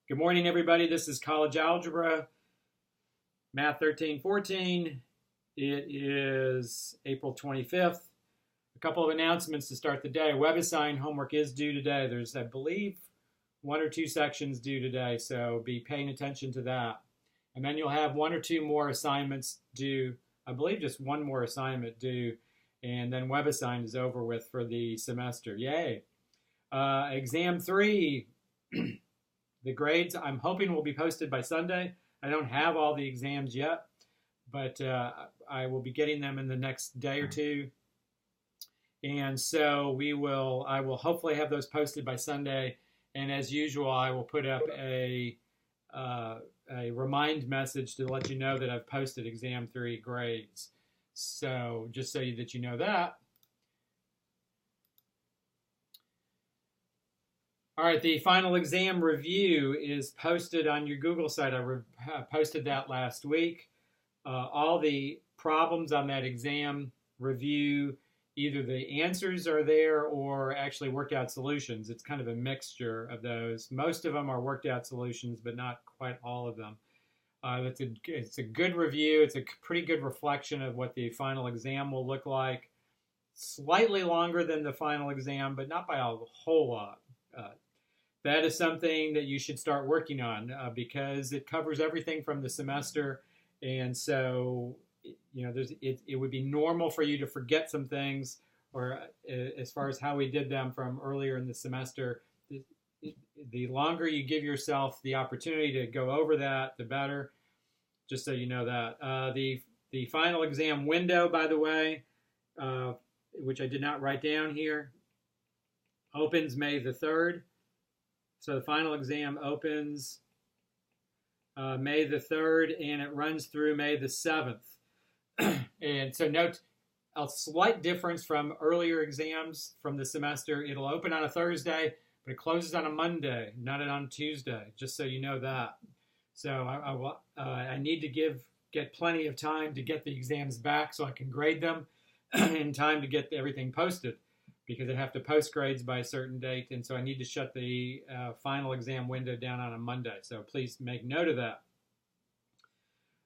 Good morning, everybody. This is College Algebra, Math 1314. It is April 25th. A couple of announcements to start the day. WebAssign homework is due today. There's, I believe, one or two sections due today, so be paying attention to that. And then you'll have one or two more assignments due. I believe just one more assignment due, and then WebAssign is over with for the semester. Yay! Exam 3. The grades, I'm hoping, will be posted by Sunday. I don't have all the exams yet, but I will be getting them in the next day or two. And so I will hopefully have those posted by Sunday. And as usual, I will put up a remind message to let you know that I've posted Exam 3 grades. So just so that you know that. All right, the final exam review is posted on your Google site. I posted that last week. All the problems on that exam review, either the answers are there or actually worked out solutions. It's kind of a mixture of those. Most of them are worked out solutions, but not quite all of them. It's a good review. It's a pretty good reflection of what the final exam will look like. Slightly longer than the final exam, but not by a whole lot. That is something that you should start working on because it covers everything from the semester, and so it would be normal for you to forget some things, or as far as how we did them from earlier in the semester. The longer you give yourself the opportunity to go over that, the better. Just so you know that the final exam window, by the way, which I did not write down here, opens May the 3rd. So the final exam opens May the 3rd, and it runs through May the 7th. And so note a slight difference from earlier exams from the semester. It'll open on a Thursday, but it closes on a Monday, not on Tuesday, just so you know that. So I need to get plenty of time to get the exams back so I can grade them in time to get everything posted, because I have to post grades by a certain date, and so I need to shut the final exam window down on a Monday. So please make note of that.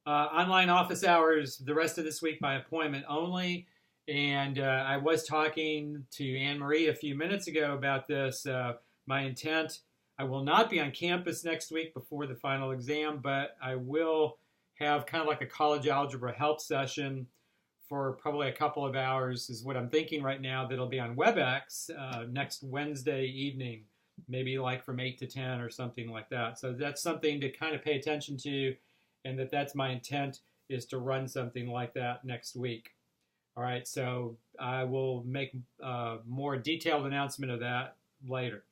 Online office hours the rest of this week by appointment only, and I was talking to Anne-Marie a few minutes ago about this. My intent, I will not be on campus next week before the final exam, but I will have kind of like a college algebra help session for probably a couple of hours is what I'm thinking right now. That'll be on WebEx next Wednesday evening, maybe like from 8 to 10 or something like that. So that's something to kind of pay attention to, and that's my intent, is to run something like that next week. All right, so I will make a more detailed announcement of that later.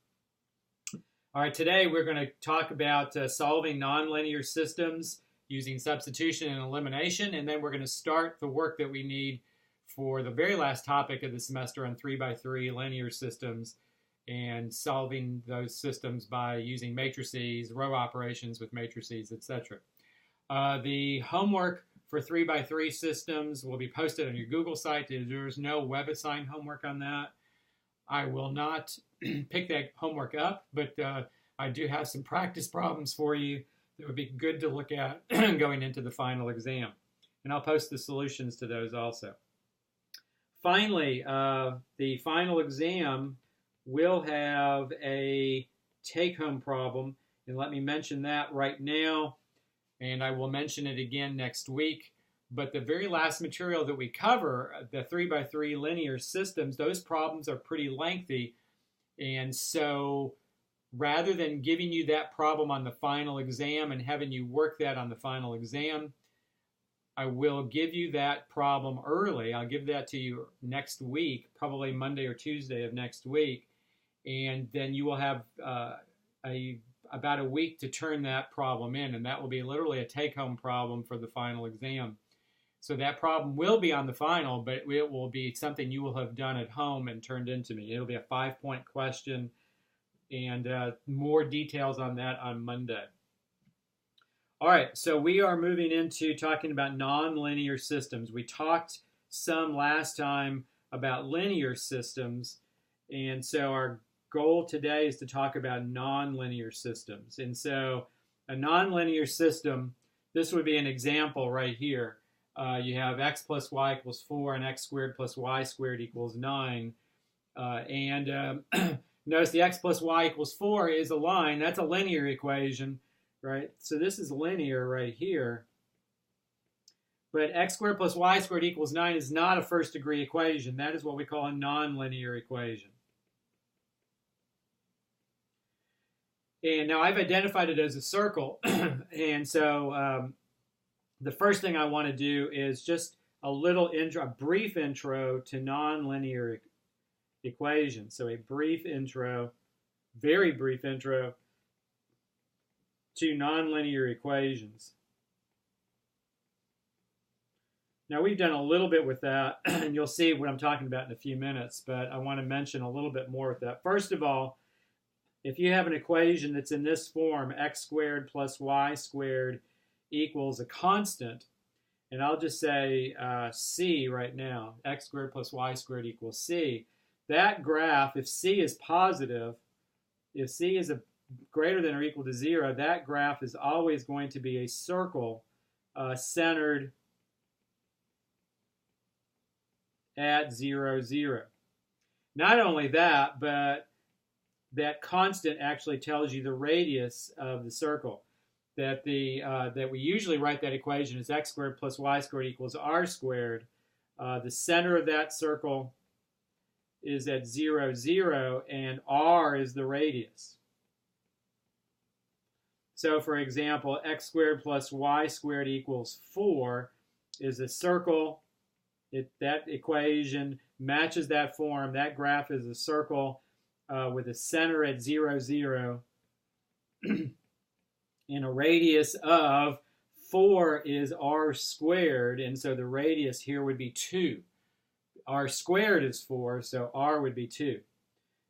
All right, today we're going to talk about solving nonlinear systems using substitution and elimination, and then we're going to start the work that we need for the very last topic of the semester on 3x3 linear systems and solving those systems by using matrices, row operations with matrices, etc. The homework for 3x3 systems will be posted on your Google site. There's no WebAssign homework on that. I will not pick that homework up, but I do have some practice problems for you that would be good to look at going into the final exam. And I'll post the solutions to those also. Finally, the final exam will have a take-home problem. And let me mention that right now, and I will mention it again next week. But the very last material that we cover, the 3x3 linear systems, those problems are pretty lengthy. And so rather than giving you that problem on the final exam and having you work that on the final exam, I will give you that problem early. I'll give that to you next week, probably Monday or Tuesday of next week. And then you will have about a week to turn that problem in. And that will be literally a take-home problem for the final exam. So that problem will be on the final, but it will be something you will have done at home and turned into me. It'll be a 5-point question, and more details on that on Monday. All right, so we are moving into talking about nonlinear systems. We talked some last time about linear systems, and so our goal today is to talk about nonlinear systems. And so a nonlinear system, this would be an example right here. You have x plus y equals 4 and x squared plus y squared equals 9. Notice the x plus y equals 4 is a line. That's a linear equation, right? So this is linear right here. But x squared plus y squared equals 9 is not a first degree equation. That is what we call a nonlinear equation. And now I've identified it as a circle. And so the first thing I want to do is just a brief intro to nonlinear equations. So a brief intro, very brief intro to nonlinear equations. Now we've done a little bit with that, and you'll see what I'm talking about in a few minutes, but I want to mention a little bit more with that. First of all, if you have an equation that's in this form, x squared plus y squared equals a constant, and I'll just say c right now, x squared plus y squared equals c. That graph, if c is positive, if c is greater than or equal to 0, that graph is always going to be a circle centered at 0, 0. Not only that, but that constant actually tells you the radius of the circle. That we usually write that equation as x squared plus y squared equals r squared. The center of that circle is at 0, 0, and r is the radius. So for example, x squared plus y squared equals 4 is a circle. That equation matches that form. That graph is a circle with a center at 0, 0 and a radius of 4 is r squared, and so the radius here would be 2. R squared is 4, so r would be 2.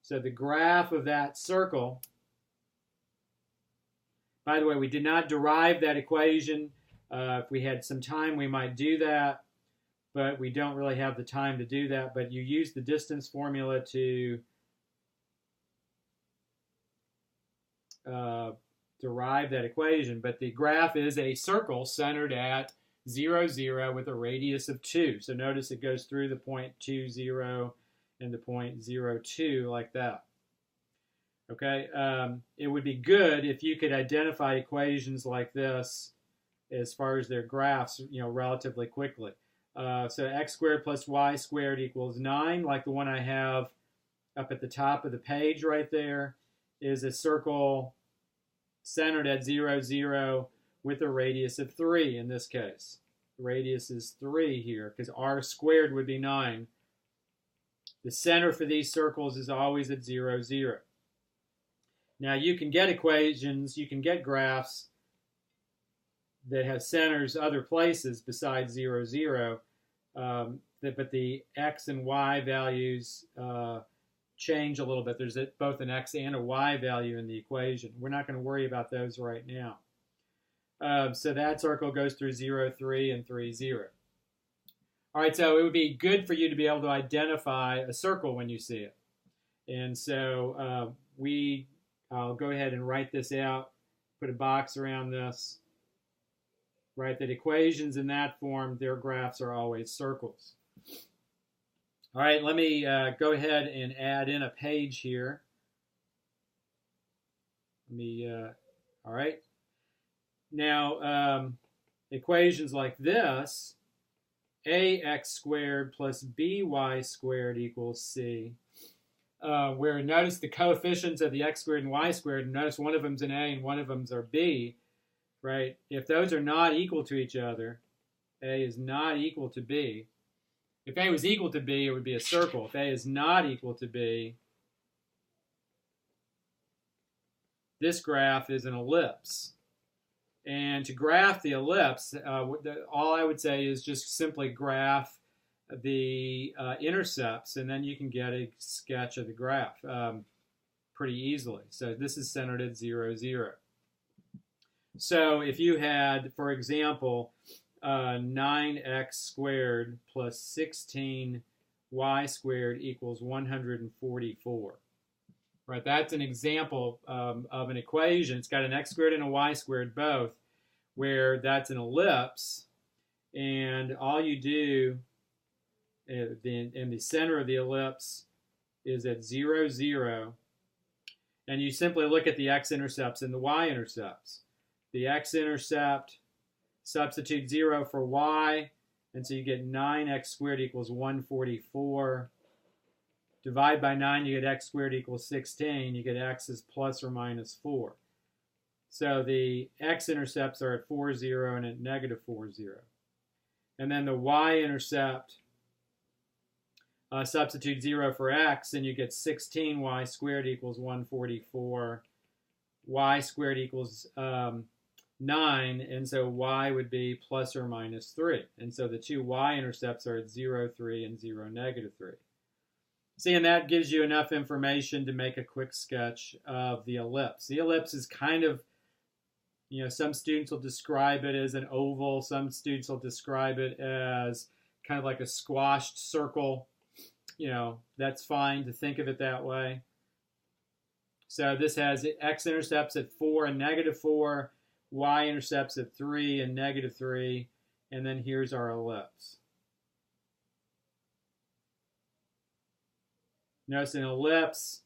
So the graph of that circle, by the way, we did not derive that equation. If we had some time, we might do that, but we don't really have the time to do that. But you use the distance formula to derive that equation. But the graph is a circle centered at 0, 0 with a radius of 2. So notice it goes through the point 2, 0 and the point 0, 2 like that. Okay, it would be good if you could identify equations like this as far as their graphs, relatively quickly. So x squared plus y squared equals 9, like the one I have up at the top of the page right there, is a circle centered at 0, 0 with a radius of 3 in this case. The radius is 3 here because r squared would be 9. The center for these circles is always at 0, 0. Now you can get equations, you can get graphs that have centers other places besides 0, 0, but the x and y values change a little bit. There's both an x and a y value in the equation. We're not going to worry about those right now. So that circle goes through 0, 3, and 3, 0. All right, so it would be good for you to be able to identify a circle when you see it. And so I'll go ahead and write this out, put a box around this, write that equations in that form, their graphs are always circles. All right, let me go ahead and add in a page here. All right. Now, equations like this, ax squared plus by squared equals c, where notice the coefficients of the x squared and y squared, and notice one of them's an a and one of them's are b, right? If those are not equal to each other, a is not equal to b. If a was equal to b, it would be a circle. If a is not equal to b, this graph is an ellipse. And to graph the ellipse, all I would say is just simply graph the intercepts, and then you can get a sketch of the graph pretty easily. So this is centered at 0, 0. So if you had, for example, 9x squared plus 16y squared equals 144. right? That's an example of an equation. It's got an x squared and a y squared both, where that's an ellipse, and all you do in the center of the ellipse is at 0, 0, and you simply look at the x-intercepts and the y-intercepts. The x-intercept, substitute 0 for y, and so you get 9x squared equals 144. Divide by 9, you get x squared equals 16. You get x is plus or minus 4. So the x-intercepts are at 4, 0 and at negative 4, 0. And then the y-intercept, substitute 0 for x, and you get 16y squared equals 144. Y squared equals 9, and so y would be plus or minus 3. And so the two y-intercepts are at 0, 3, and 0, negative 3. See, and that gives you enough information to make a quick sketch of the ellipse. The ellipse is kind of, you know, some students will describe it as an oval. Some students will describe it as kind of like a squashed circle. You know, that's fine to think of it that way. So this has x-intercepts at 4 and negative 4, y-intercepts at 3 and negative 3, and then here's our ellipse. Notice an ellipse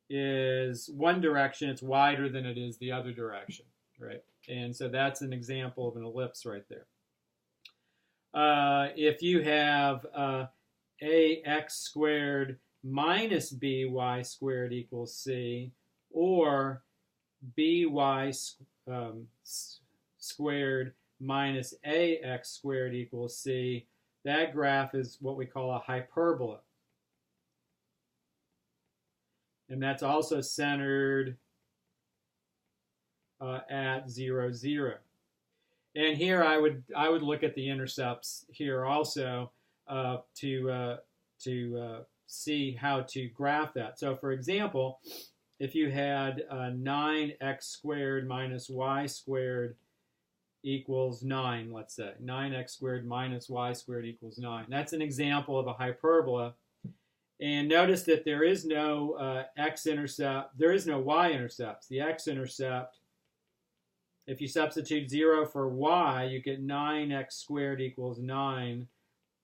is one direction, it's wider than it is the other direction, right? And so that's an example of an ellipse right there. If you have ax squared minus by squared equals c, or by squared minus ax squared equals c, that graph is what we call a hyperbola. And that's also centered at 0, 0. And here I would look at the intercepts here also to see how to graph that. So for example, if you had 9x squared minus y squared equals 9, let's say, 9x squared minus y squared equals 9. That's an example of a hyperbola. And notice that there is no x-intercept, there is no y-intercepts. The x-intercept, if you substitute 0 for y, you get 9x squared equals 9.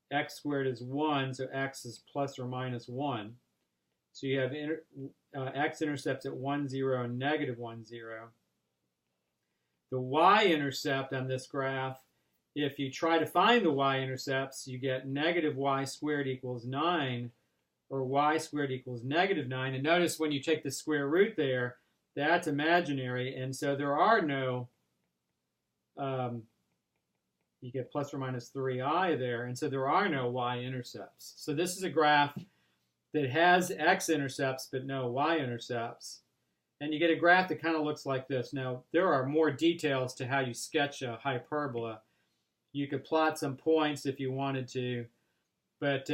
X squared is 1, so x is plus or minus 1. So you have x-intercepts at 1, 0 and negative 1, 0. The y-intercept on this graph, if you try to find the y-intercepts, you get negative y squared equals 9, or y squared equals negative 9. And notice when you take the square root there, that's imaginary, and so there are no, you get plus or minus 3i there, and so there are no y-intercepts. So this is a graph that has x-intercepts but no y-intercepts. And you get a graph that kind of looks like this. Now, there are more details to how you sketch a hyperbola. You could plot some points if you wanted to, but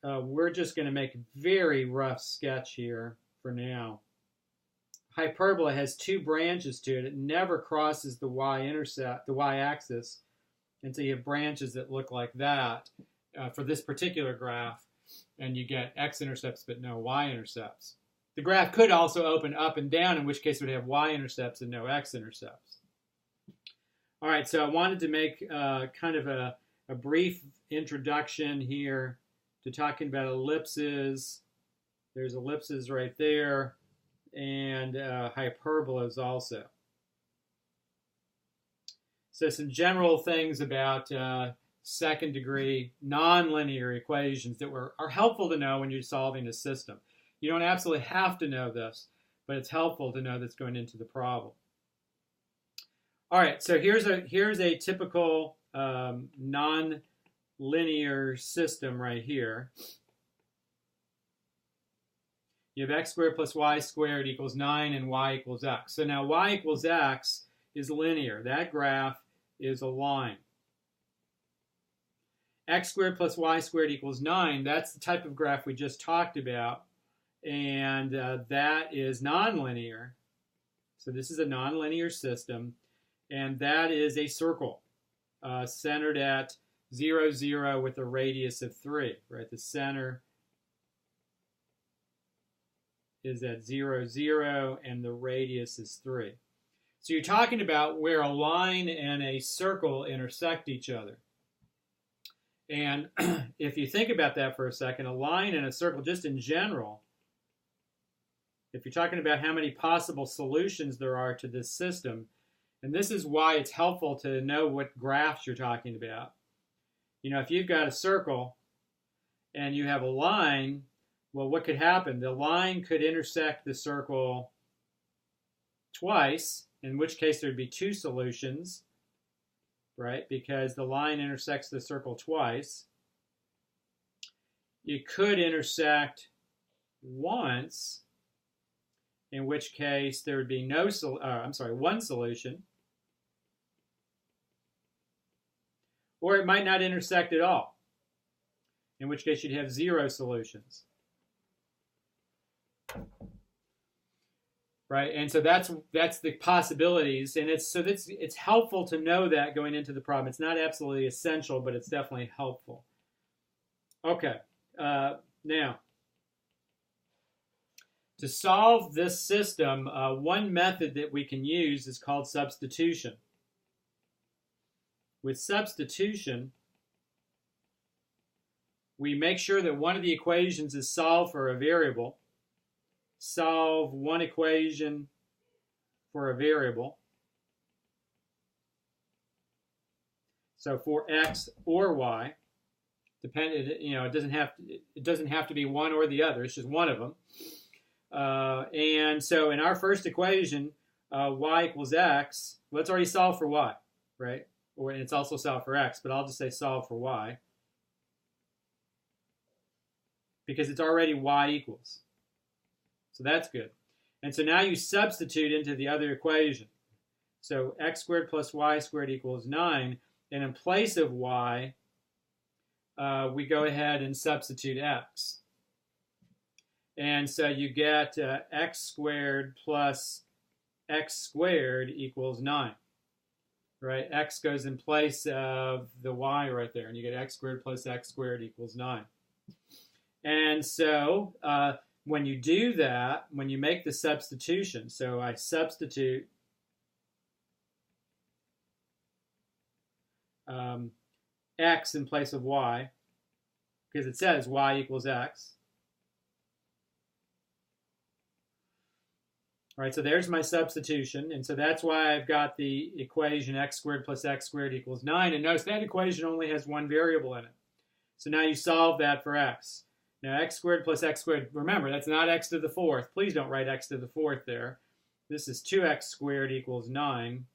we're just going to make a very rough sketch here for now. Hyperbola has two branches to it. It never crosses the y-intercept, the y-axis, and so you have branches that look like that for this particular graph, and you get x-intercepts but no y-intercepts. The graph could also open up and down, in which case it would have y-intercepts and no x-intercepts. All right, so I wanted to make kind of a brief introduction here to talking about ellipses. There's ellipses right there, and hyperbolas also. So some general things about second degree nonlinear equations that are helpful to know when you're solving a system. You don't absolutely have to know this, but it's helpful to know that's going into the problem. All right, so here's a typical nonlinear system right here. You have x squared plus y squared equals 9 and y equals x. So now y equals x is linear. That graph is a line. X squared plus y squared equals 9. That's the type of graph we just talked about. And that is nonlinear. So this is a nonlinear system. And that is a circle centered at 0, 0 with a radius of 3. Right? The center is at 0, 0, and the radius is 3. So you're talking about where a line and a circle intersect each other. And if you think about that for a second, a line and a circle, just in general, if you're talking about how many possible solutions there are to this system, and this is why it's helpful to know what graphs you're talking about. You know, if you've got a circle and you have a line, well, what could happen? The line could intersect the circle twice, in which case there'd be 2 solutions, right? Because the line intersects the circle twice. It could intersect once, in which case there would be one solution. Or it might not intersect at all, in which case you'd have 0 solutions. Right, and so that's the possibilities, and it's helpful to know that going into the problem. It's not absolutely essential, but it's definitely helpful. Okay, now to solve this system, one method that we can use is called substitution. With substitution, we make sure that one of the equations is solved for a variable. Solve one equation for a variable. So for x or y, it doesn't have to be one or the other. It's just one of them. And so in our first equation, y equals x. Let's already solve for y, right? And it's also solved for x, but I'll just say solve for y because it's already y equals. So that's good. And so now you substitute into the other equation. So x squared plus y squared equals 9. And in place of y, we go ahead and substitute x. And so you get x squared plus x squared equals 9. Right? X goes in place of the y right there. And you get x squared plus x squared equals 9. And so when you do that, when you make the substitution, so I substitute x in place of y, because it says y equals x. All right, so there's my substitution, and so that's why I've got the equation x squared plus x squared equals 9, and notice that equation only has one variable in it. So now you solve that for x. Now, x squared plus x squared, remember, that's not x to the 4th. Please don't write x to the 4th there. This is 2x squared equals 9.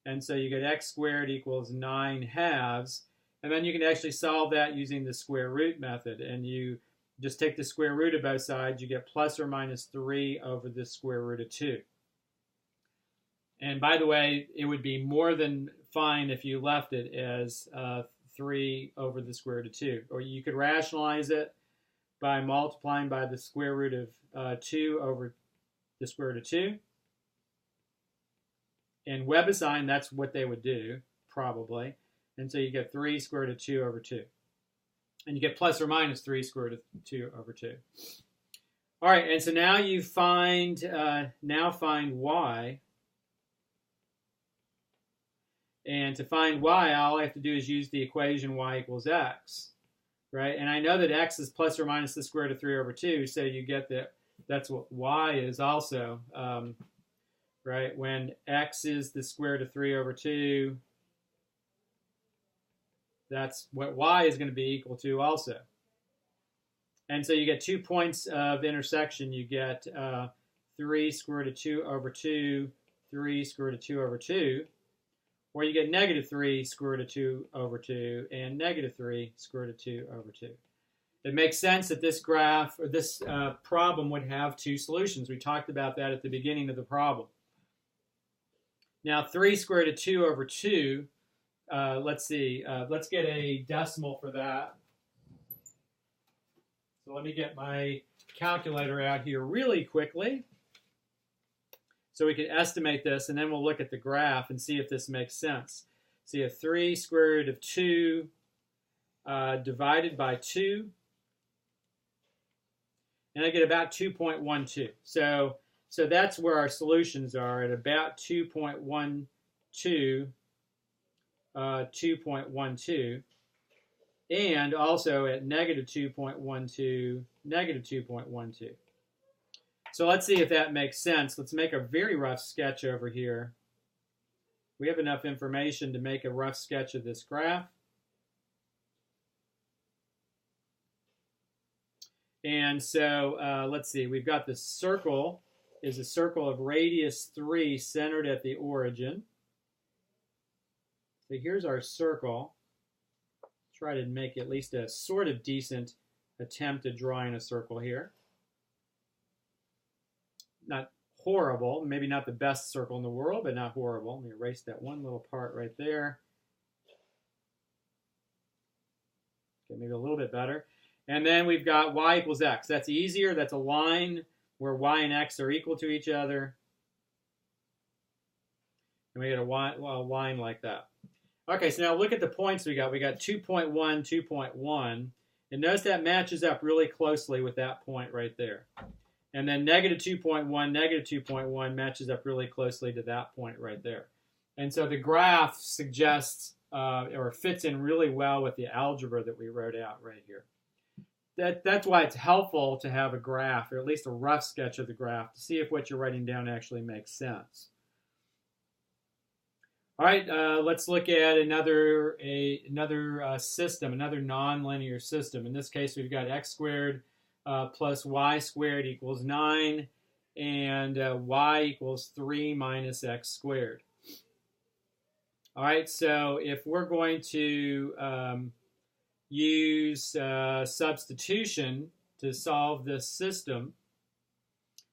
And so you get x squared equals 9 halves. And then you can actually solve that using the square root method. And you just take the square root of both sides. You get plus or minus 3 over the square root of 2. And by the way, it would be more than fine if you left it as 3 over the square root of 2. Or you could rationalize it by multiplying by the square root of 2 over the square root of 2. In WebAssign, that's what they would do, probably. And so you get 3 square root of 2 over 2. And you get plus or minus 3 square root of 2 over 2. All right, and so now you find y. And to find y, all I have to do is use the equation y equals x. Right, and I know that x is plus or minus the square root of 3 over 2, so you get that that's what y is also, right? When x is the square root of 3 over 2, that's what y is going to be equal to also. And so you get 2 points of intersection. You get 3 square root of 2 over 2, 3 square root of 2 over 2. Or you get negative 3 square root of 2 over 2 and negative 3 square root of 2 over 2. It makes sense that this graph or this problem would have 2 solutions. We talked about that at the beginning of the problem. Now 3 square root of 2 over 2, let's see, let's get a decimal for that. So let me get my calculator out here really quickly, so we can estimate this, and then we'll look at the graph and see if this makes sense. So you have 3 square root of 2 divided by 2. and I get about 2.12. So that's where our solutions are, at about 2.12, 2.12, and also at negative 2.12, negative 2.12. So let's see if that makes sense. Let's make a very rough sketch over here. We have enough information to make a rough sketch of this graph. And so let's see, we've got the circle is a circle of radius 3 centered at the origin. So here's our circle. Try to make at least a sort of decent attempt at drawing a circle here. Not horrible, maybe not the best circle in the world, but not horrible. Let me erase that one little part right there. Okay, maybe a little bit better. And then we've got y equals x. That's easier. That's a line where y and x are equal to each other. And we get a line like that. Okay, so now look at the points we got. We got 2.1, 2.1. And notice that matches up really closely with that point right there. And then negative 2.1, negative 2.1 matches up really closely to that point right there. And so the graph suggests or fits in really well with the algebra that we wrote out right here. That's why it's helpful to have a graph, or at least a rough sketch of the graph, to see if what you're writing down actually makes sense. All right, let's look at another system, another nonlinear system. In this case, we've got x squared plus y squared equals 9, and y equals 3 minus x squared. All right, so if we're going to use substitution to solve this system,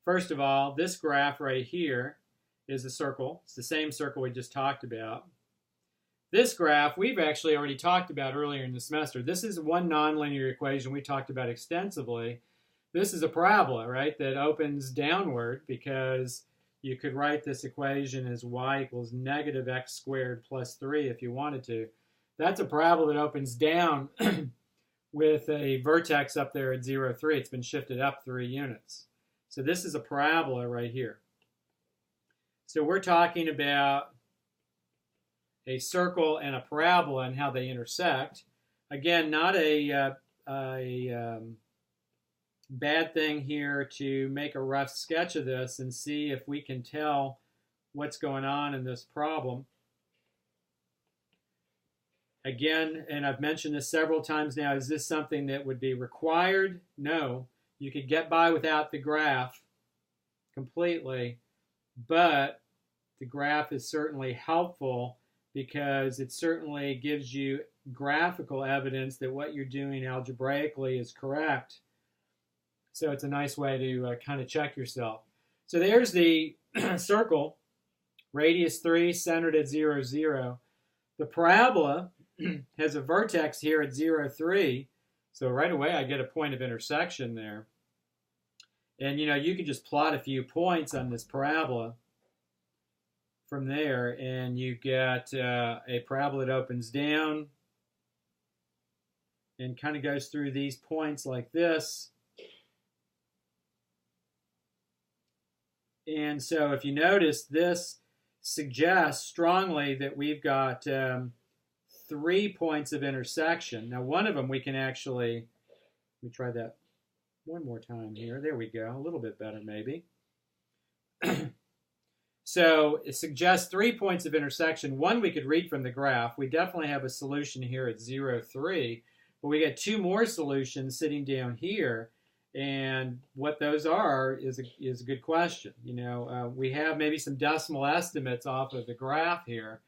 first of all, this graph right here is a circle. It's the same circle we just talked about. This graph we've actually already talked about earlier in the semester. This is one nonlinear equation we talked about extensively. This is a parabola, right, that opens downward, because you could write this equation as y equals negative x squared plus 3 if you wanted to. That's a parabola that opens down with a vertex up there at 0, 3. It's been shifted up 3 units. So this is a parabola right here. So we're talking about a circle and a parabola and how they intersect. Again, not a bad thing here to make a rough sketch of this and see if we can tell what's going on in this problem. Again, and I've mentioned this several times now, is this something that would be required? No. You could get by without the graph completely, but the graph is certainly helpful because it certainly gives you graphical evidence that what you're doing algebraically is correct. So it's a nice way to kind of check yourself. So there's the circle, radius 3, centered at 0, 0. The parabola has a vertex here at 0, 3. So right away I get a point of intersection there. And you can just plot a few points on this parabola from there, and you get a parabola that opens down and kind of goes through these points like this. And so if you notice, this suggests strongly that we've got 3 points of intersection. Now one of them we can actually, let me try that one more time here. There we go, a little bit better maybe. So it suggests 3 points of intersection. One we could read from the graph. We definitely have a solution here at 0, 3, but we get 2 more solutions sitting down here. And what those are is a good question. We have maybe some decimal estimates off of the graph here.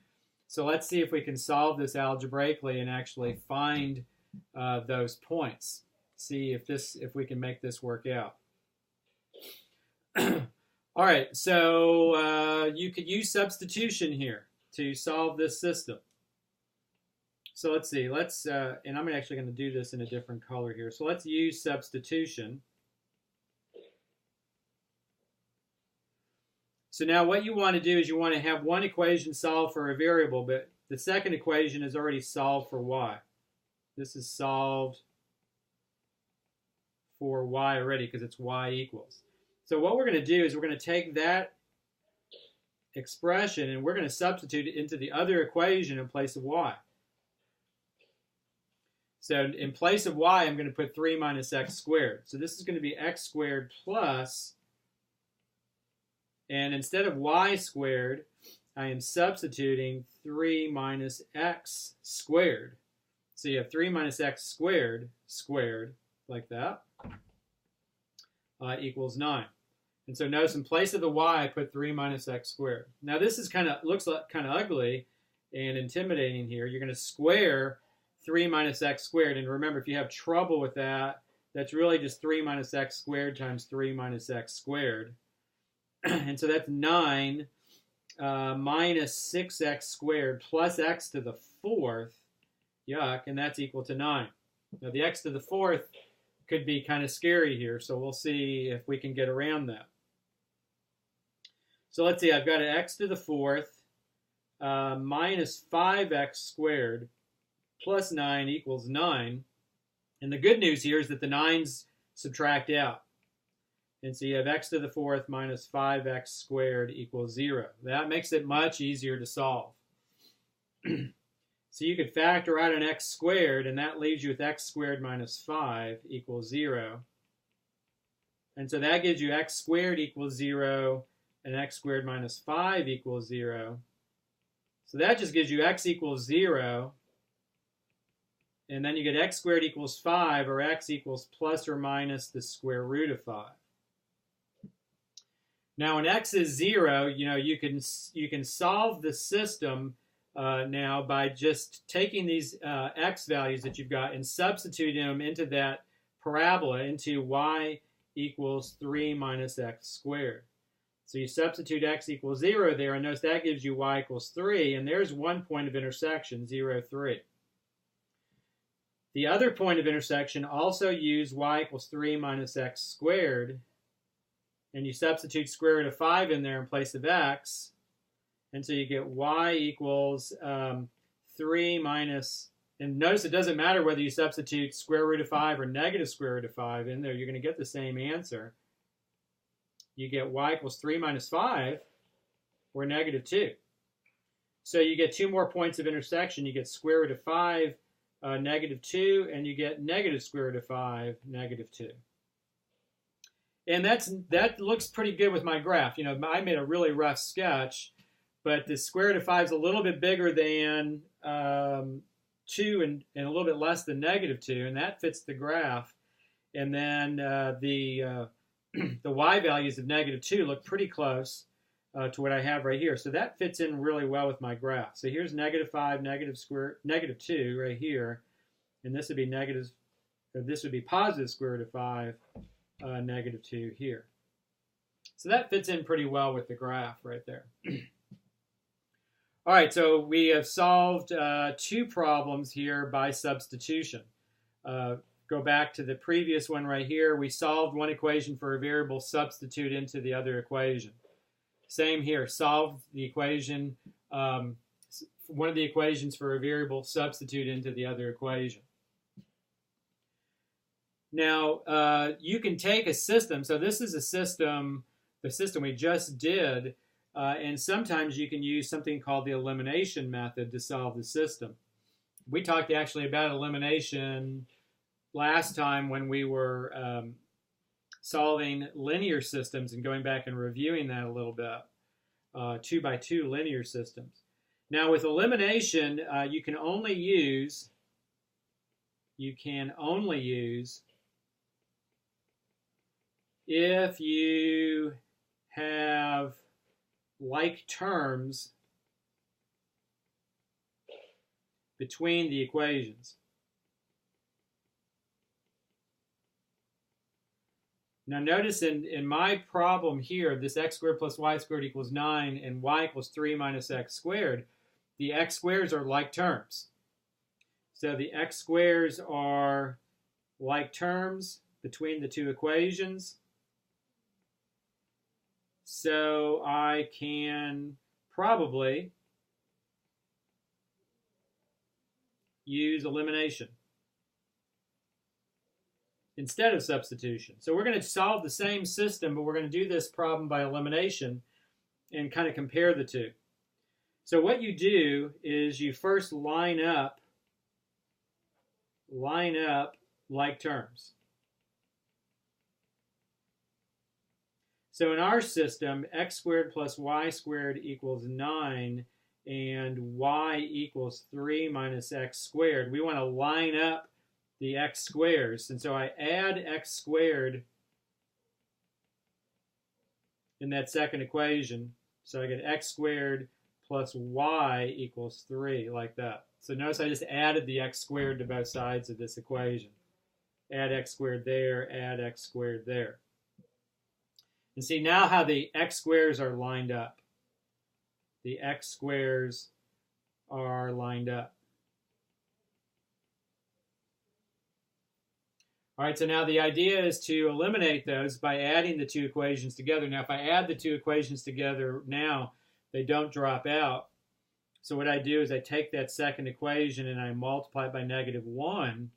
So let's see if we can solve this algebraically and actually find those points. See if we can make this work out. All right, so you could use substitution here to solve this system. So let's see, and I'm actually going to do this in a different color here. So let's use substitution. So now what you want to do is you want to have one equation solved for a variable, but the second equation is already solved for y. This is solved for y already because it's y equals. So what we're going to do is we're going to take that expression and we're going to substitute it into the other equation in place of y. So in place of y, I'm going to put 3 minus x squared. So this is going to be x squared plus, and instead of y squared, I am substituting 3 minus x squared. So you have 3 minus x squared, like that, equals 9. And so notice in place of the y, I put 3 minus x squared. Now this is looks like kind of ugly and intimidating here. You're going to square 3 minus x squared. And remember, if you have trouble with that, that's really just 3 minus x squared times 3 minus x squared. And so that's 9 minus 6x squared plus x to the 4th. Yuck, and that's equal to 9. Now the x to the 4th could be kind of scary here, so we'll see if we can get around that. So let's see, I've got an x to the 4th minus 5x squared plus 9 equals 9. And the good news here is that the 9's subtract out. And so you have x to the 4th minus 5x squared equals 0. That makes it much easier to solve. So you could factor out an x squared, and that leaves you with x squared minus 5 equals 0. And so that gives you x squared equals 0, and x squared minus 5 equals 0. So that just gives you x equals 0. And then you get x squared equals 5, or x equals plus or minus the square root of 5. Now when x is 0, you can solve the system now by just taking these x values that you've got and substituting them into that parabola, into y equals 3 minus x squared. So you substitute x equals 0 there, and notice that gives you y equals 3, and there's one point of intersection, 0, 3. The other point of intersection, also use y equals 3 minus x squared, and you substitute square root of 5 in there in place of x, and so you get y equals 3 minus, and notice it doesn't matter whether you substitute square root of 5 or negative square root of 5 in there, you're going to get the same answer. You get y equals 3 minus 5, or negative 2. So you get two more points of intersection. You get square root of 5, negative 2, and you get negative square root of 5, negative 2. And that looks pretty good with my graph. I made a really rough sketch, but the square root of 5 is a little bit bigger than 2 and a little bit less than negative 2, and that fits the graph. And then the y values of negative 2 look pretty close to what I have right here. So that fits in really well with my graph. So here's negative 5, negative 2 right here, and this would be positive square root of 5, negative 2 here. So that fits in pretty well with the graph right there. All right, so we have solved two problems here by substitution. Go back to the previous one right here. We solved one equation for a variable, substitute into the other equation. Same here, solve the equation, one of the equations for a variable, substitute into the other equation. Now, you can take a system, so this is a system, the system we just did, and sometimes you can use something called the elimination method to solve the system. We talked actually about elimination last time when we were solving linear systems and going back and reviewing that a little bit, 2x2 linear systems. Now with elimination, you can only use if you have like terms between the equations. Now notice in my problem here, this x squared plus y squared equals 9 and y equals 3 minus x squared, the x squares are like terms. So the x squares are like terms between the two equations. So I can probably use elimination. instead of substitution. So we're going to solve the same system, but we're going to do this problem by elimination and kind of compare the two. So what you do is you first line up like terms. So in our system, x squared plus y squared equals 9, and y equals 3 minus x squared. We want to line up the x squares. And so I add x squared in that second equation. So I get x squared plus y equals 3, like that. So notice I just added the x squared to both sides of this equation. Add x squared there, add x squared there. And see now how the x squares are lined up. The x squares are lined up. All right, so now the idea is to eliminate those by adding the two equations together. Now, if I add the two equations together now, they don't drop out. So what I do is I take that second equation and I multiply it by -1.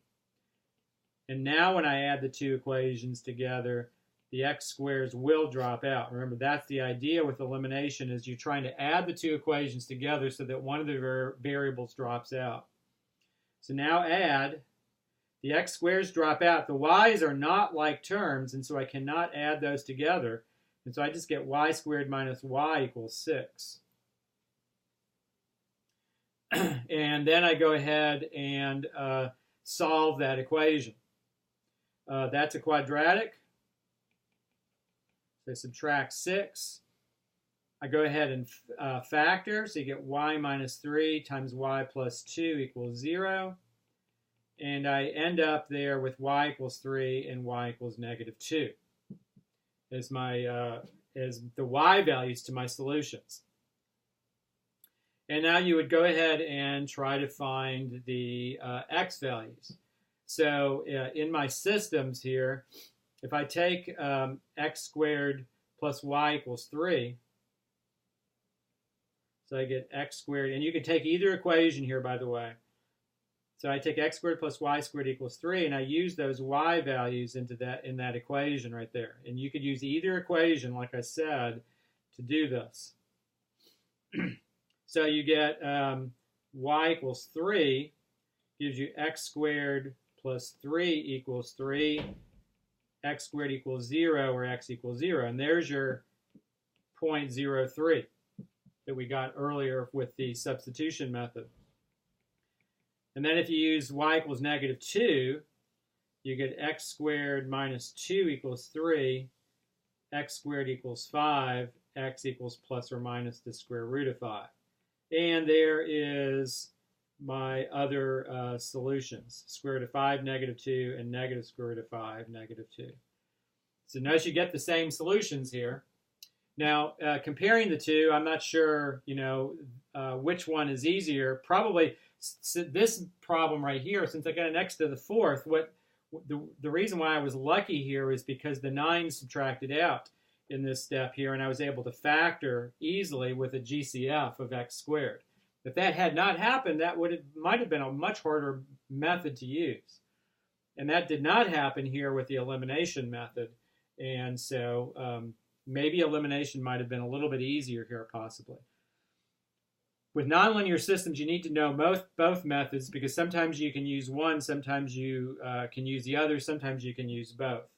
And now when I add the two equations together, the x squares will drop out. Remember, that's the idea with elimination, is you're trying to add the two equations together so that one of the variables drops out. So now add. The x squares drop out. The y's are not like terms, and so I cannot add those together. And so I just get y squared minus y equals 6. And then I go ahead and solve that equation. That's a quadratic. So I subtract 6. I go ahead and factor. So you get y minus 3 times y plus 2 equals 0. And I end up there with y equals 3 and y equals -2 as as the y values to my solutions. And now you would go ahead and try to find the x values. So in my systems here, if I take x squared plus y equals 3, so I get x squared, and you can take either equation here, by the way. So I take x squared plus y squared equals 3, and I use those y values in that equation right there. And you could use either equation, like I said, to do this. So you get y equals 3, gives you x squared plus 3 equals 3, x squared equals 0, or x equals 0. And there's your 0.03 that we got earlier with the substitution method. And then if you use y equals -2, you get x squared minus 2 equals 3, x squared equals 5, x equals plus or minus the square root of 5. And there is my other solutions, square root of 5, -2, and negative square root of 5, -2. So notice you get the same solutions here. Now, comparing the two, I'm not sure, which one is easier. Probably this problem right here, since I got an x to the 4th, the reason why I was lucky here is because the 9 subtracted out in this step here, and I was able to factor easily with a GCF of x squared. If that had not happened, that might have been a much harder method to use. And that did not happen here with the elimination method. And so maybe elimination might have been a little bit easier here, possibly. With nonlinear systems, you need to know both methods, because sometimes you can use one, sometimes you can use the other, sometimes you can use both.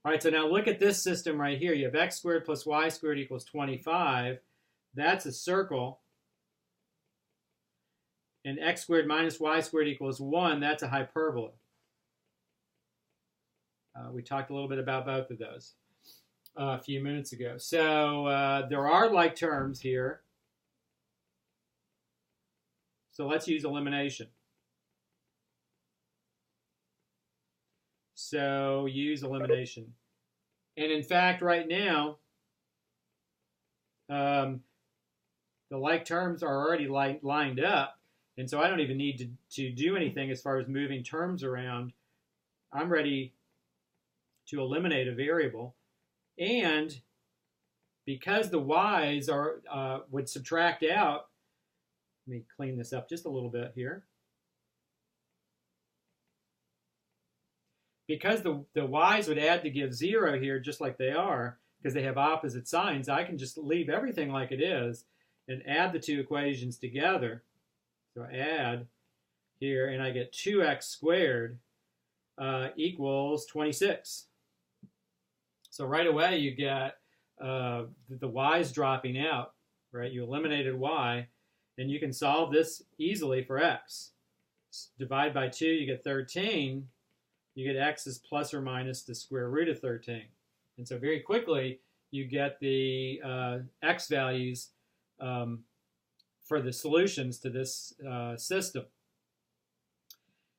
All right, so now look at this system right here. You have x squared plus y squared equals 25. That's a circle. And x squared minus y squared equals 1. That's a hyperbola. We talked a little bit about both of those a few minutes ago. So there are like terms here. So let's use elimination. So use elimination. And in fact, right now, the like terms are already lined up. And so I don't even need to do anything as far as moving terms around. I'm ready to eliminate a variable. And because the y's would subtract out, let me clean this up just a little bit here. because the y's would add to give 0 here, just like they are, because they have opposite signs, I can just leave everything like it is and add the two equations together. So add here, and I get 2x squared equals 26. So right away you get the y's dropping out, right? You eliminated y, and you can solve this easily for x. Divide by 2, you get 13. You get x is plus or minus the square root of 13. And so very quickly, you get the x values for the solutions to this system.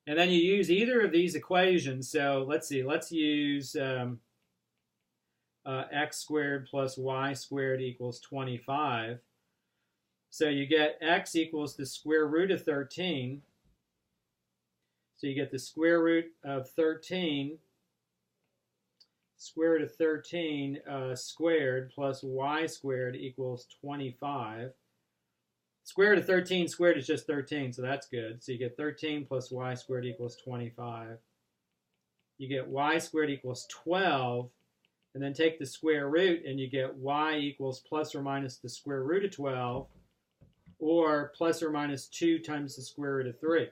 And then you use either of these equations. So let's see, let's use x squared plus y squared equals 25. So you get x equals the square root of 13. So you get the square root of 13, square root of 13 squared plus y squared equals 25. Square root of 13 squared is just 13, so that's good. So you get 13 plus y squared equals 25. You get y squared equals 12, and then take the square root, and you get y equals plus or minus the square root of 12, or plus or minus 2 times the square root of 3.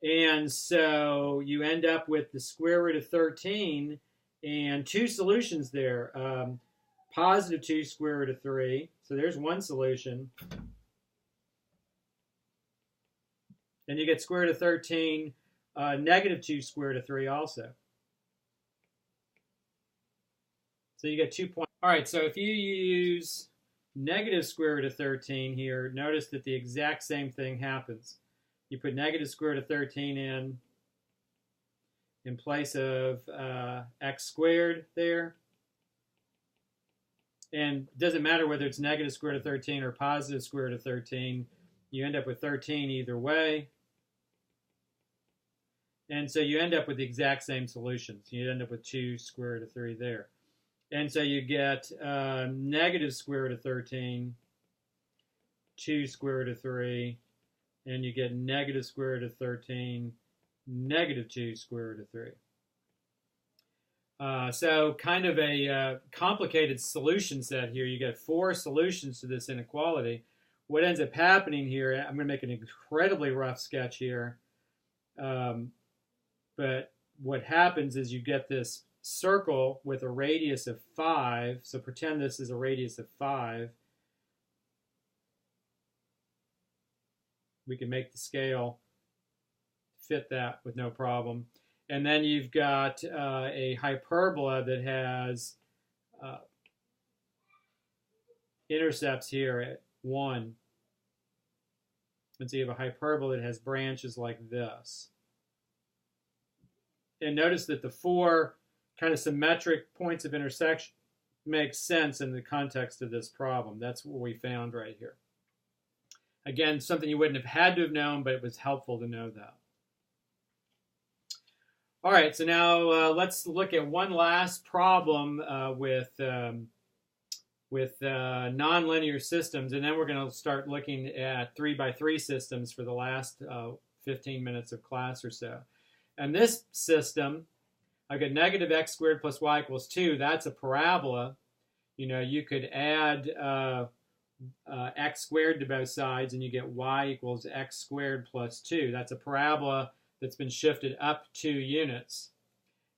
And so you end up with the square root of 13 and two solutions there. Positive 2 square root of 3. So there's one solution. And you get square root of 13, negative 2 square root of 3 also. So you get 2 points. All right, so if you use negative square root of 13 here, notice that the exact same thing happens. You put negative square root of 13 in place of x squared there. And it doesn't matter whether it's negative square root of 13 or positive square root of 13. You end up with 13 either way. And so you end up with the exact same solutions. You end up with 2 square root of 3 there. And so you get negative square root of 13, 2 square root of 3, and you get negative square root of 13, negative 2 square root of 3. So kind of a complicated solution set here. You get 4 solutions to this inequality. What ends up happening here, I'm going to make an incredibly rough sketch here, but what happens is you get this circle with a radius of 5. So pretend this is a radius of 5. We can make the scale fit that with no problem. And then you've got a hyperbola that has intercepts here at 1. And so you have a hyperbola that has branches like this. And notice that the 4 kind of symmetric points of intersection make sense in the context of this problem. That's what we found right here. Again, something you wouldn't have had to have known, but it was helpful to know that. All right, so now let's look at one last problem with nonlinear systems, and then we're going to start looking at 3x3 systems for the last 15 minutes of class or so. And this system, I've got negative x squared plus y equals 2. That's a parabola. You know, you could add x squared to both sides, and you get y equals x squared plus 2. That's a parabola that's been shifted up 2 units.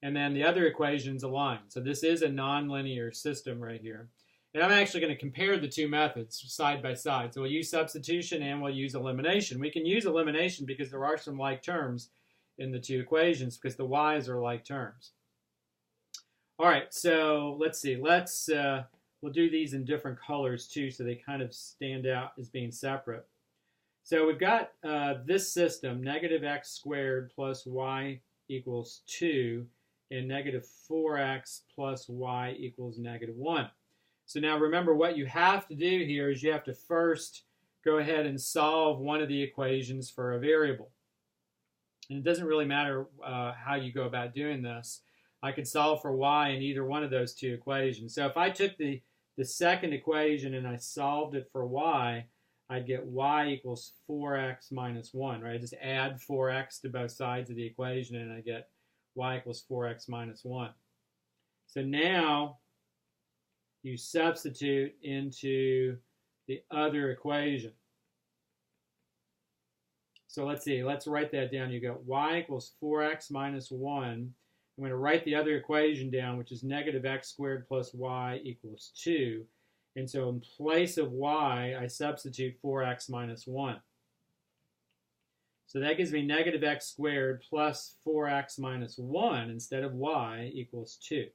And then the other equation's a line. So this is a nonlinear system right here. And I'm actually going to compare the two methods side by side. So we'll use substitution and we'll use elimination. We can use elimination because there are some like terms in the two equations because the y's are like terms. All right, so let's see. We'll do these in different colors too so they kind of stand out as being separate. So we've got this system, negative x squared plus y equals 2, and negative 4x plus y equals negative 1. So now remember what you have to do here is you have to first go ahead and solve one of the equations for a variable. And it doesn't really matter how you go about doing this. I could solve for y in either one of those two equations. So if I took the second equation and I solved it for y, I'd get y equals 4x minus 1, right? I just add 4x to both sides of the equation, and I get y equals 4x minus 1. So now you substitute into the other equation. So let's see, let's write that down. You got y equals 4x minus 1. I'm going to write the other equation down, which is negative x squared plus y equals 2. And so in place of y, I substitute 4x minus 1. So that gives me negative x squared plus 4x minus 1 instead of y equals 2.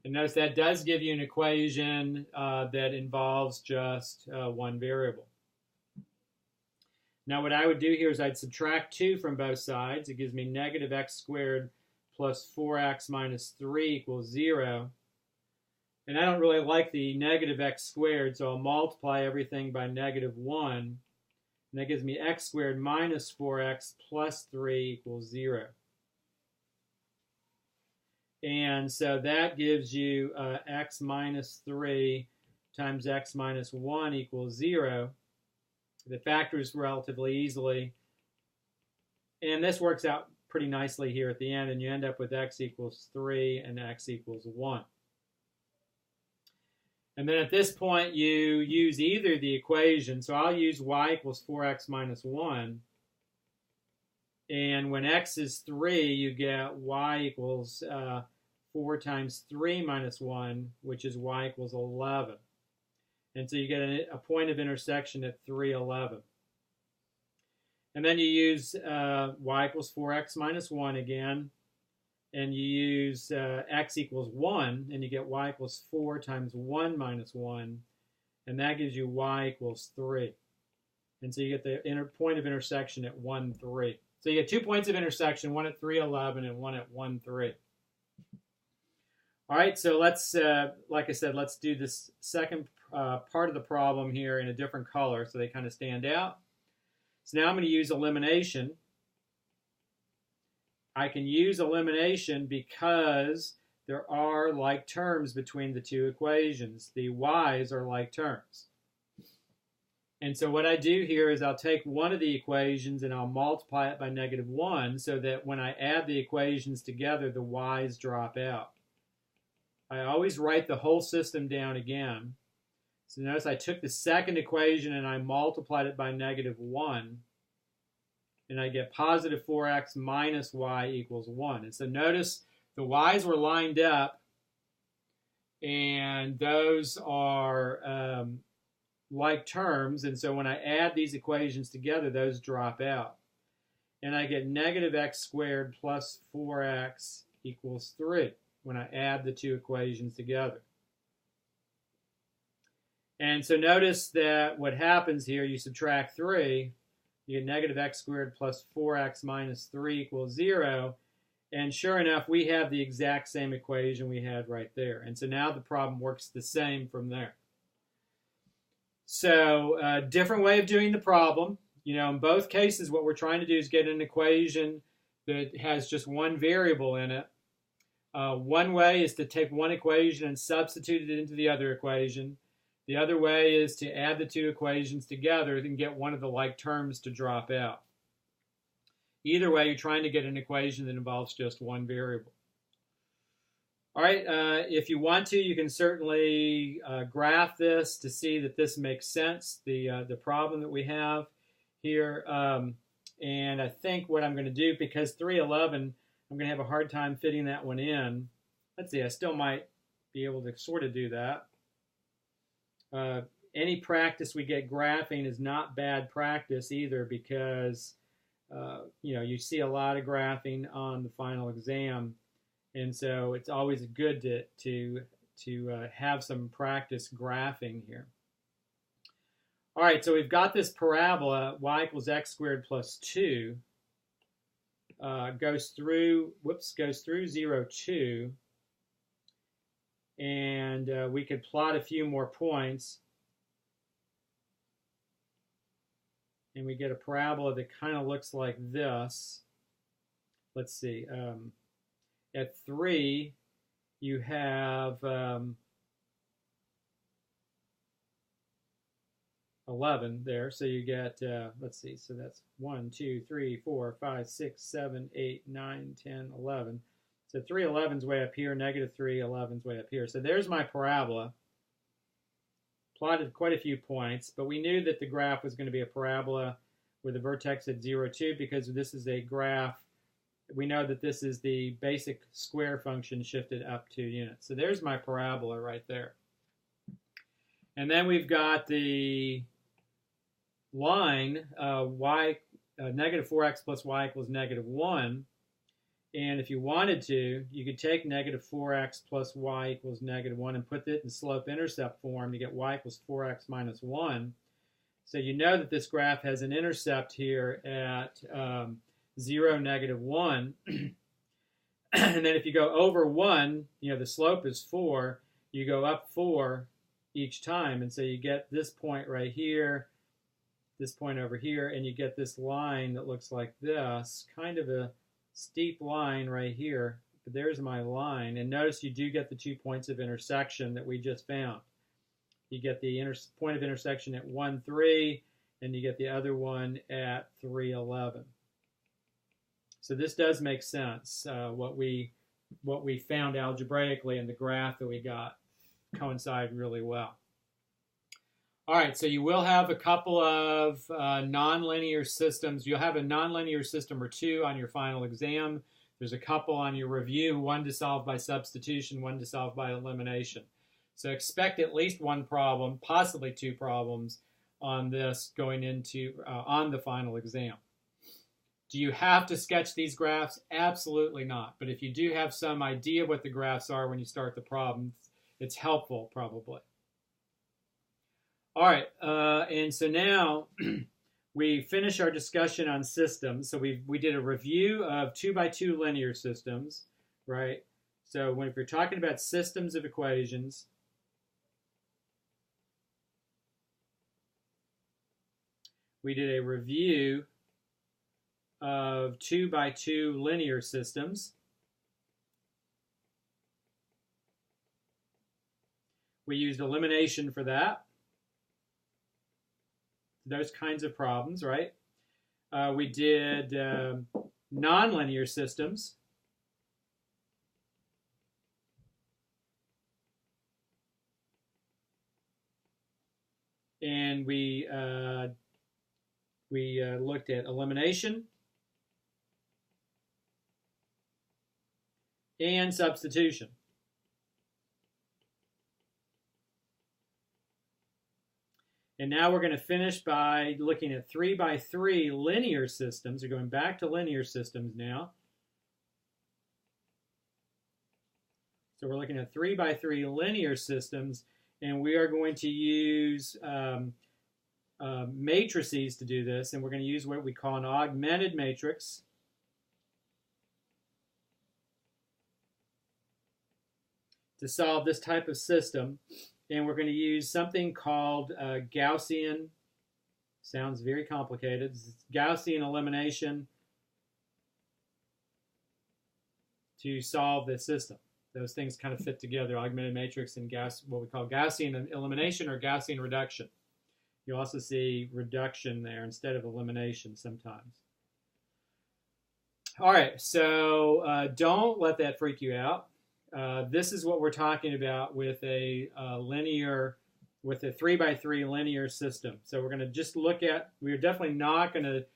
And notice that does give you an equation that involves just one variable. Now what I would do here is I'd subtract 2 from both sides. It gives me negative x squared plus 4x minus 3 equals 0. And I don't really like the negative x squared, so I'll multiply everything by negative 1. And that gives me x squared minus 4x plus 3 equals 0. And so that gives you x minus 3 times x minus 1 equals 0. The factors relatively easily. And this works out pretty nicely here at the end, and you end up with x equals 3 and x equals 1. And then at this point, you use either the equation. So I'll use y equals 4x minus 1. And when x is 3, you get y equals 4 times 3 minus 1, which is y equals 11. And so you get a point of intersection at 3, 11. And then you use y equals 4x minus 1 again. And you use x equals 1, and you get y equals 4 times 1 minus 1. And that gives you y equals 3. And so you get the point of intersection at 1, 3. So you get 2 points of intersection, one at 3, 11, and one at 1, 3. All right, so let's, like I said, let's do this second part of the problem here in a different color so they kind of stand out. So now I'm going to use elimination. I can use elimination because there are like terms between the two equations. The y's are like terms. And so what I do here is I'll take one of the equations and I'll multiply it by negative 1 so that when I add the equations together, the y's drop out. I always write the whole system down again. So notice I took the second equation and I multiplied it by negative 1. And I get positive 4x minus y equals 1. And so notice the y's were lined up, and those are like terms. And so when I add these equations together, those drop out. And I get negative x squared plus 4x equals 3 when I add the two equations together. And so notice that what happens here, you subtract 3, you get negative x squared plus 4x minus 3 equals 0. And sure enough, we have the exact same equation we had right there. And so now the problem works the same from there. So different way of doing the problem. You know, in both cases, what we're trying to do is get an equation that has just one variable in it. One way is to take one equation and substitute it into the other equation. The other way is to add the two equations together and get one of the like terms to drop out. Either way, you're trying to get an equation that involves just one variable. All right, if you want to, you can certainly graph this to see that this makes sense, the problem that we have here. And I think what I'm going to do, because 311, I'm going to have a hard time fitting that one in. Let's see, I still might be able to sort of do that. Any practice we get graphing is not bad practice either, because you know, you see a lot of graphing on the final exam, and so it's always good to have some practice graphing here. All right, so we've got this parabola y equals x squared plus 2 goes through 0, 2, and we could plot a few more points, and we get a parabola that kind of looks like this. Let's see. At 3, you have 11 there. So you get, let's see, so that's 1, 2, 3, 4, 5, 6, 7, 8, 9, 10, 11. So 3 11's way up here, negative 3 11's way up here. So there's my parabola. Plotted quite a few points, but we knew that the graph was going to be a parabola with a vertex at 0, 2, because this is a graph. We know that this is the basic square function shifted up 2 units. So there's my parabola right there. And then we've got the line negative 4x plus y equals negative 1. And if you wanted to, you could take negative 4x plus y equals negative 1 and put it in slope-intercept form. You get y equals 4x minus 1. So you know that this graph has an intercept here at 0, negative 1. And then if you go over 1, the slope is 4. You go up 4 each time. And so you get this point right here, this point over here, and you get this line that looks like this, kind of a steep line right here. But there's my line. And notice you do get the 2 points of intersection that we just found. You get the point of intersection at 1, 3, and you get the other one at 3, 11. So this does make sense. What we found algebraically and the graph that we got coincide really well. All right, so you will have a couple of nonlinear systems. You'll have a nonlinear system or two on your final exam. There's a couple on your review, one to solve by substitution, one to solve by elimination. So expect at least one problem, possibly 2 problems on this going into on the final exam. Do you have to sketch these graphs? Absolutely not. But if you do have some idea what the graphs are when you start the problem, it's helpful probably. All right, and so now we finish our discussion on systems. So we did a review of 2x2 linear systems, right? So if you're talking about systems of equations, we did a review of 2x2 linear systems. We used elimination for that. Those kinds of problems, right? We did nonlinear systems. And we looked at elimination and substitution. And now we're going to finish by looking at 3x3 linear systems. We're going back to linear systems now. So we're looking at 3x3 linear systems, and we are going to use matrices to do this, and we're going to use what we call an augmented matrix. To solve this type of system. And we're going to use something called Gaussian, sounds very complicated, Gaussian elimination to solve this system. Those things kind of fit together, augmented matrix and what we call Gaussian elimination or Gaussian reduction. You'll also see reduction there instead of elimination sometimes. All right, so don't let that freak you out. This is what we're talking about with a 3x3 linear system. So we're going to just look at, we're definitely not going to,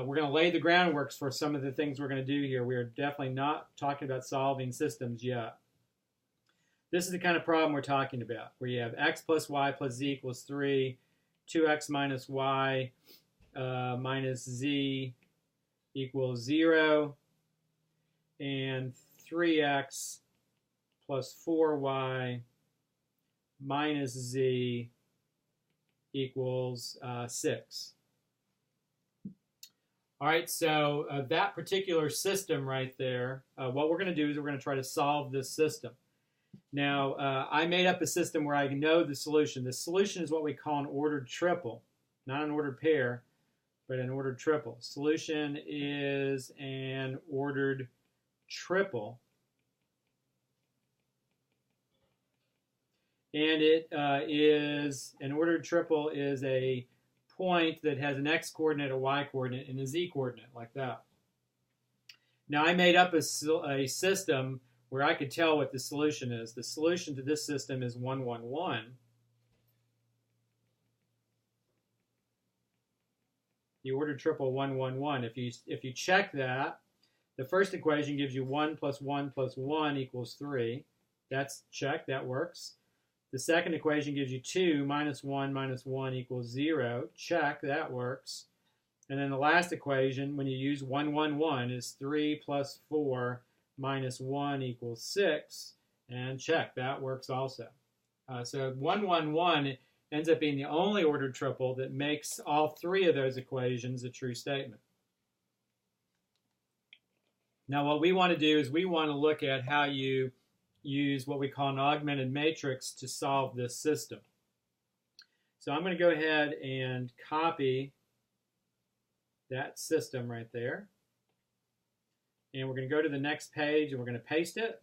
we're going to lay the groundwork for some of the things we're going to do here. We're definitely not talking about solving systems yet. This is the kind of problem we're talking about, where you have x plus y plus z equals 3, 2x minus y minus z equals 0, and 3x plus 4y minus z equals 6. All right, so that particular system right there, what we're going to do is we're going to try to solve this system. Now, I made up a system where I know the solution. The solution is what we call an ordered triple, not an ordered pair, but an ordered triple. Solution is an ordered triple. and it is an ordered triple is a point that has an x-coordinate, a y-coordinate, and a z-coordinate, like that. Now, I made up a system where I could tell what the solution is. The solution to this system is 1, 1, 1. The ordered triple 1, 1, 1. If you check that, the first equation gives you 1 plus 1 plus 1 equals 3. That's check, that works. The second equation gives you 2 minus 1 equals 0. Check, that works. And then the last equation, when you use 1, 1, 1, is 3 plus 4 minus 1 equals 6. And check, that works also. So 1, 1, 1 ends up being the only ordered triple that makes all three of those equations a true statement. Now, what we want to do is we want to look at how you use what we call an augmented matrix to solve this system. So I'm going to go ahead and copy that system right there. And we're going to go to the next page and we're going to paste it.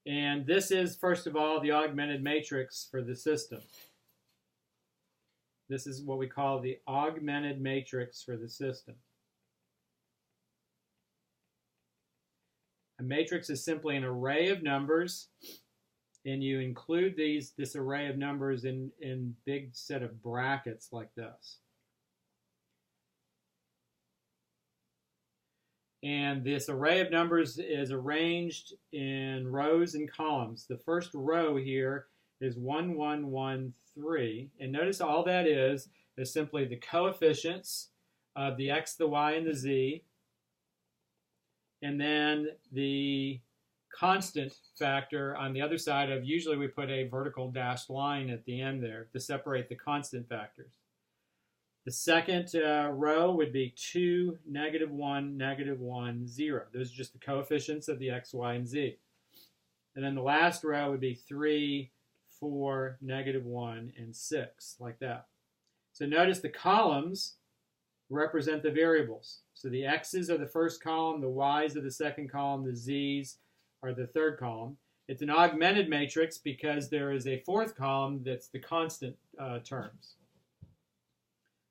And this is, first of all, the augmented matrix for the system. This is what we call the augmented matrix for the system. A matrix is simply an array of numbers, and you include this array of numbers in big set of brackets like this. And this array of numbers is arranged in rows and columns. The first row here is 1, 1, 1, 3. And notice all that is simply the coefficients of the x, the y, and the z. And then the constant factor on the other side of, usually we put a vertical dashed line at the end there to separate the constant factors. The second row would be 2, -1, -1, 0. Those are just the coefficients of the x, y, and z. And then the last row would be 3, 4, -1, and 6, like that. So notice the columns represent the variables. So the x's are the first column, the y's are the second column, the z's are the third column. It's an augmented matrix because there is a fourth column that's the constant terms.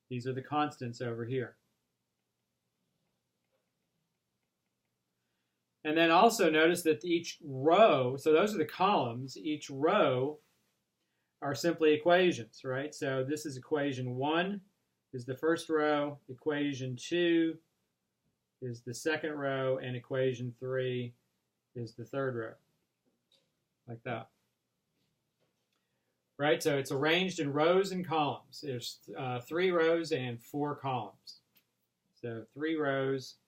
These are the constants over here. And then also notice that each row, so those are the columns, each row are simply equations, right? So this is equation 1 is the first row, equation 2 is the second row, and equation 3 is the third row, like that. Right, so it's arranged in rows and columns. There's 3 rows and 4 columns. So 3 rows,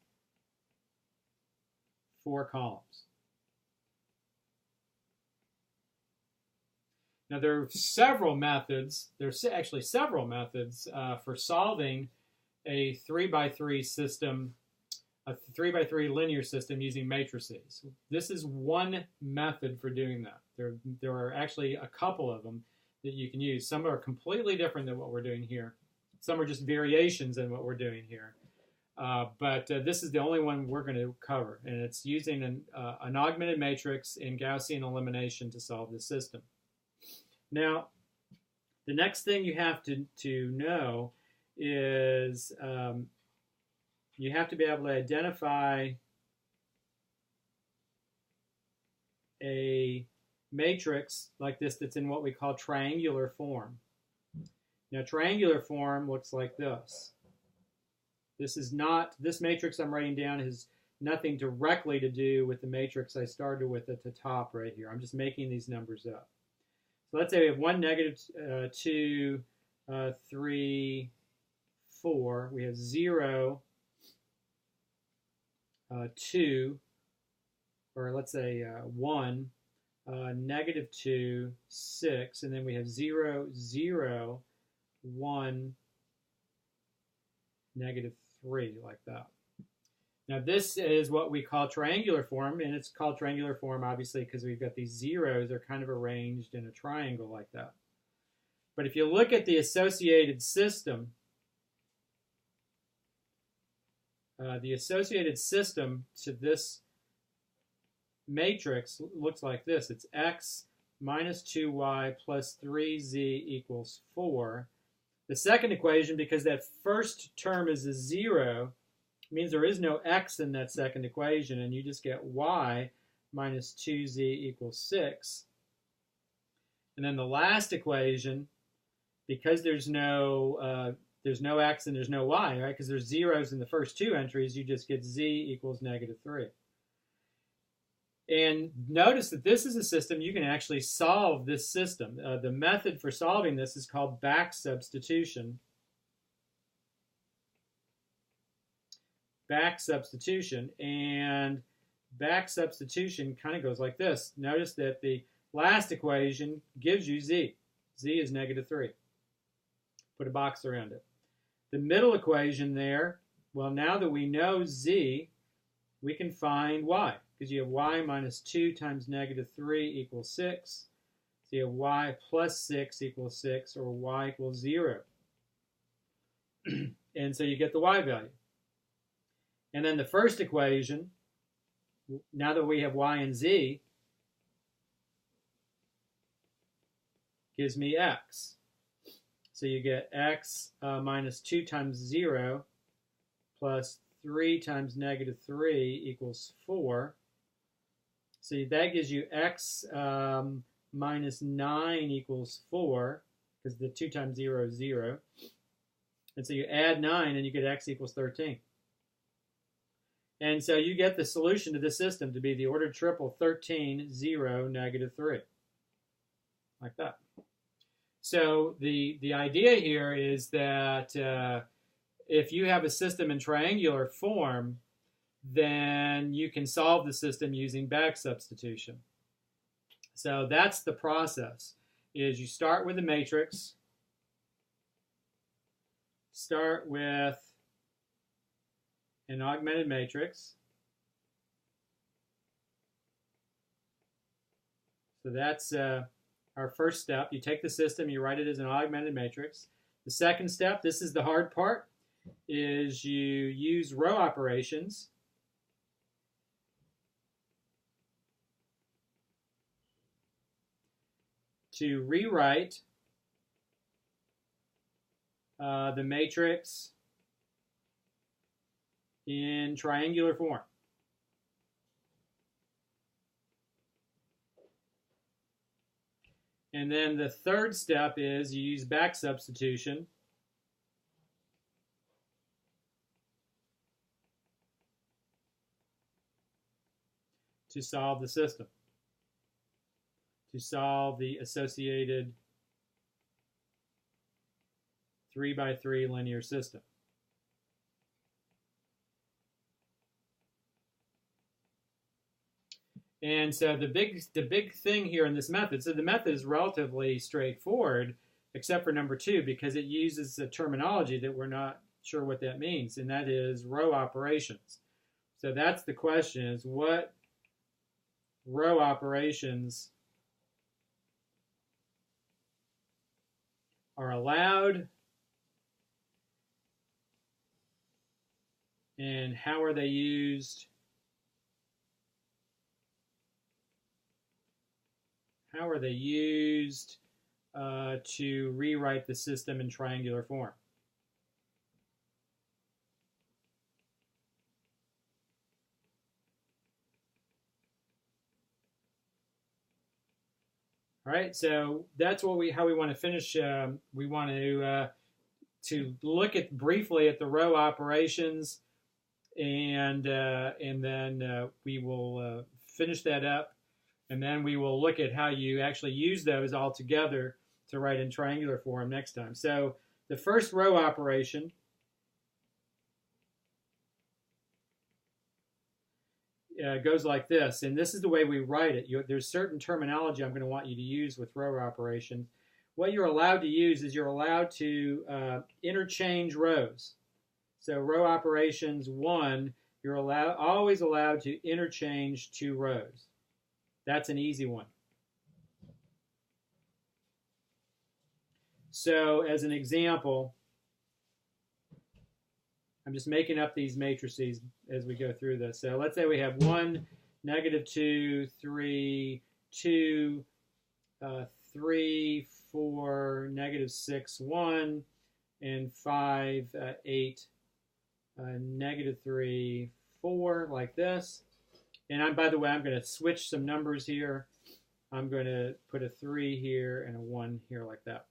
4 columns. Now there are several methods. There's actually several methods for solving a 3x3 system, a 3x3 linear system using matrices. This is one method for doing that. There are actually a couple of them that you can use. Some are completely different than what we're doing here. Some are just variations in what we're doing here. But this is the only one we're going to cover, and it's using an augmented matrix in Gaussian elimination to solve the system. Now, the next thing you have to know is you have to be able to identify a matrix like this that's in what we call triangular form. Now, triangular form looks like this. This matrix I'm writing down has nothing directly to do with the matrix I started with at the top right here. I'm just making these numbers up. So let's say we have 1, -2, 3, 4. We have 0, 2, or let's say 1, -2, 6, and then we have 0, 0, 1, -3, like that. Now this is what we call triangular form, and it's called triangular form obviously because we've got these zeros are kind of arranged in a triangle like that. But if you look at the associated system, to this matrix looks like this. It's x minus 2y plus 3z equals 4. The second equation, because that first term is a 0, means there is no x in that second equation, and you just get y minus 2z equals 6. And then the last equation, because there's no x and there's no y, right? Because there's zeros in the first two entries, you just get z equals negative 3. And notice that this is a system you can actually solve this system. The method for solving this is called back substitution. Back substitution. And back substitution kind of goes like this. Notice that the last equation gives you z. Z is negative 3. Put a box around it. The middle equation there, well, now that we know z, we can find y. Because you have y minus 2 times negative 3 equals 6. So you have y plus 6 equals 6, or y equals 0. And so you get the y value. And then the first equation, now that we have y and z, gives me x. So you get x minus 2 times 0 plus 3 times negative 3 equals 4. So that gives you x minus 9 equals 4, because the 2 times 0 is 0. And so you add 9 and you get x equals 13. And so you get the solution to this system to be the ordered triple 13, 0, negative 3. Like that. So the idea here is that if you have a system in triangular form, then you can solve the system using back substitution. So that's the process, is you start with a matrix, start with an augmented matrix. So that's our first step. You take the system, you write it as an augmented matrix. The second step, this is the hard part, is you use row operations to rewrite the matrix in triangular form. And then the third step is you use back substitution to solve the system, to solve the associated 3x3 linear system. And so the big thing here in this method, so the method is relatively straightforward, except for number 2, because it uses a terminology that we're not sure what that means, and that is row operations. So that's the question, is what row operations are allowed, and how are they used? How are they used to rewrite the system in triangular form? All right, so that's what how we want to finish. We want to look at briefly at the row operations, and then we will finish that up. And then we will look at how you actually use those all together to write in triangular form next time. So the first row operation goes like this. And this is the way we write it. There's certain terminology I'm going to want you to use with row operations. What you're allowed to use is you're allowed to interchange rows. So row operations 1, you're always allowed to interchange 2 rows. That's an easy one. So as an example, I'm just making up these matrices as we go through this. So let's say we have 1, negative 2, 3, 2, 3, 4, negative 6, 1, and 5, 8, negative 3, 4, like this. And by the way, I'm going to switch some numbers here. I'm going to put a 3 here and a 1 here, like that.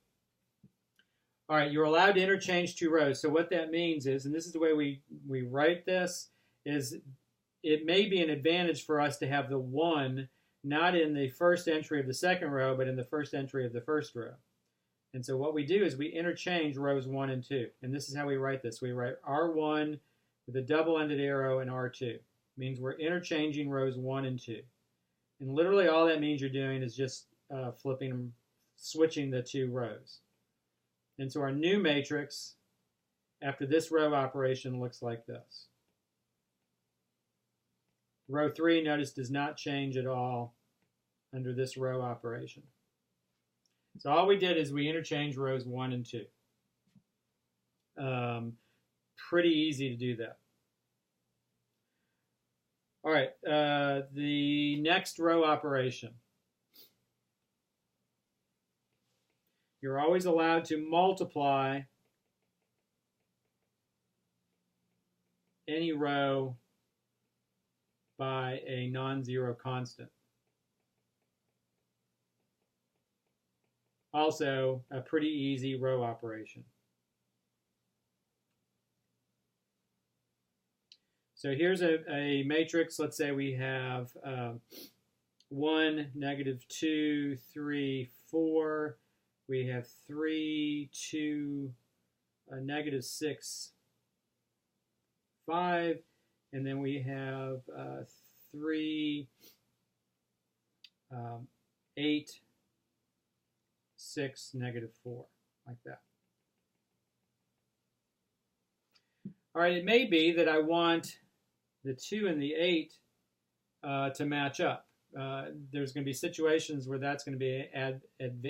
All right, you're allowed to interchange two rows. So what that means is, and this is the way we write this, is it may be an advantage for us to have the 1 not in the first entry of the second row, but in the first entry of the first row. And so what we do is we interchange rows 1 and 2. And this is how we write this. We write R1 with a double-ended arrow and R2. It means we're interchanging rows 1 and 2. And literally all that means you're doing is just switching the two rows. And so our new matrix after this row operation looks like this. Row 3, notice, does not change at all under this row operation. So all we did is we interchanged rows 1 and 2. Pretty easy to do that. All right, the next row operation. You're always allowed to multiply any row by a non-zero constant. Also, a pretty easy row operation. So here's a matrix. Let's say we have 1, negative 2, 3, 4. We have 3, 2, negative 6, 5. And then we have 3, 8, 6, negative 4, like that. All right, it may be that I want the 2 and the 8 to match up. There's going to be situations where that's going to be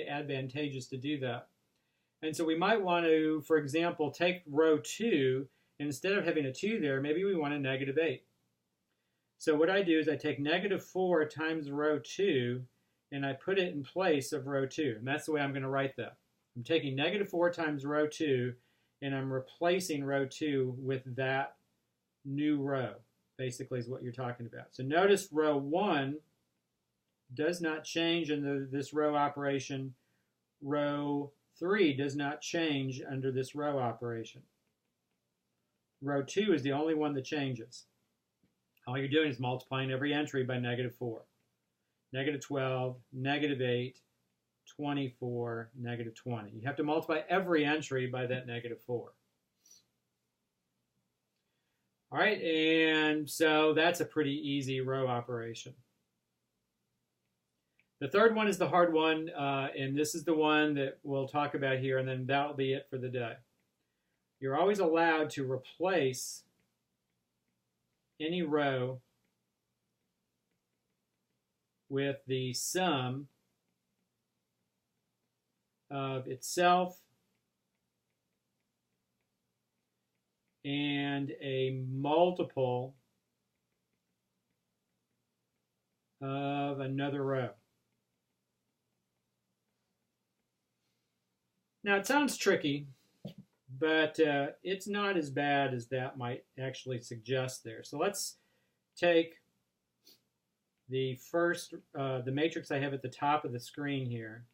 advantageous to do that. And so we might want to, for example, take row 2, and instead of having a 2 there, maybe we want a negative 8. So what I do is I take negative 4 times row 2, and I put it in place of row 2. And that's the way I'm going to write that. I'm taking negative 4 times row 2, and I'm replacing row 2 with that new row, basically is what you're talking about. So notice row 1 does not change in this row operation. Row 3 does not change under this row operation. Row 2 is the only one that changes. All you're doing is multiplying every entry by negative 4. Negative 12, negative 8, 24, negative 20. You have to multiply every entry by that negative 4. All right, and so that's a pretty easy row operation. The third one is the hard one, and this is the one that we'll talk about here, and then that'll be it for the day. You're always allowed to replace any row with the sum of itself and a multiple of another row. Now, it sounds tricky, but it's not as bad as that might actually suggest there. So let's take the first, the matrix I have at the top of the screen here.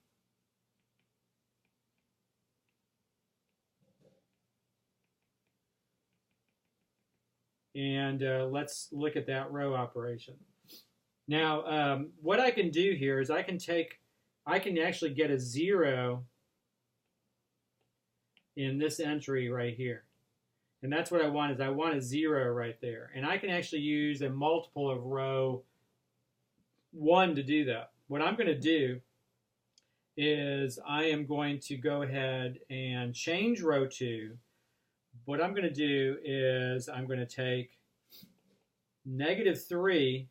And let's look at that row operation. Now, what I can do here is I can actually get a 0 in this entry right here. And that's what I want, is I want a 0 right there. And I can actually use a multiple of row 1 to do that. What I'm going to do is I am going to go ahead and change row 2. What I'm going to do is I'm going to take negative 3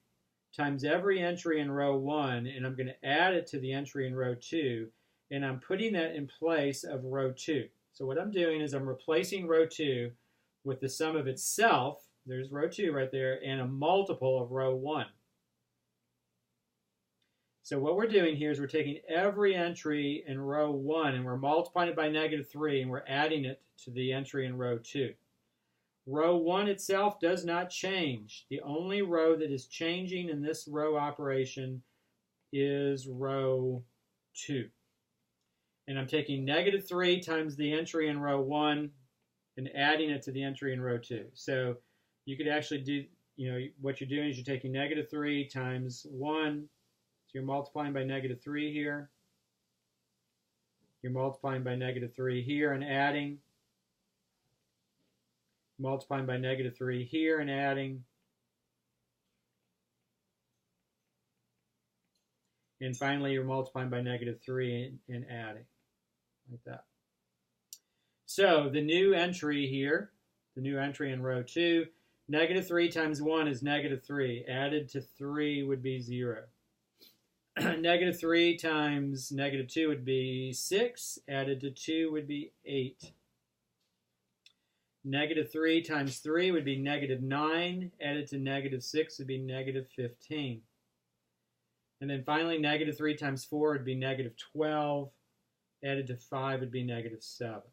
times every entry in row 1, and I'm going to add it to the entry in row 2, and I'm putting that in place of row 2. So what I'm doing is I'm replacing row 2 with the sum of itself, there's row 2 right there, and a multiple of row 1. So what we're doing here is we're taking every entry in row 1 and we're multiplying it by -3 and we're adding it to the entry in row 2. Row 1 itself does not change. The only row that is changing in this row operation is row 2. And I'm taking -3 times the entry in row 1 and adding it to the entry in row 2. So you could actually do, what you're doing is you're taking -3 times 1. So you're multiplying by -3 here. You're multiplying by -3 here and adding. Multiplying by -3 here and adding. And finally, you're multiplying by -3 and adding, like that. So the new entry here, the new entry in row 2, -3 times 1 is -3. Added to 3 would be 0. -3 times -2 would be 6. Added to 2 would be 8. -3 times 3 would be -9. Added to -6 would be -15. And then finally, -3 times 4 would be -12. Added to 5 would be -7.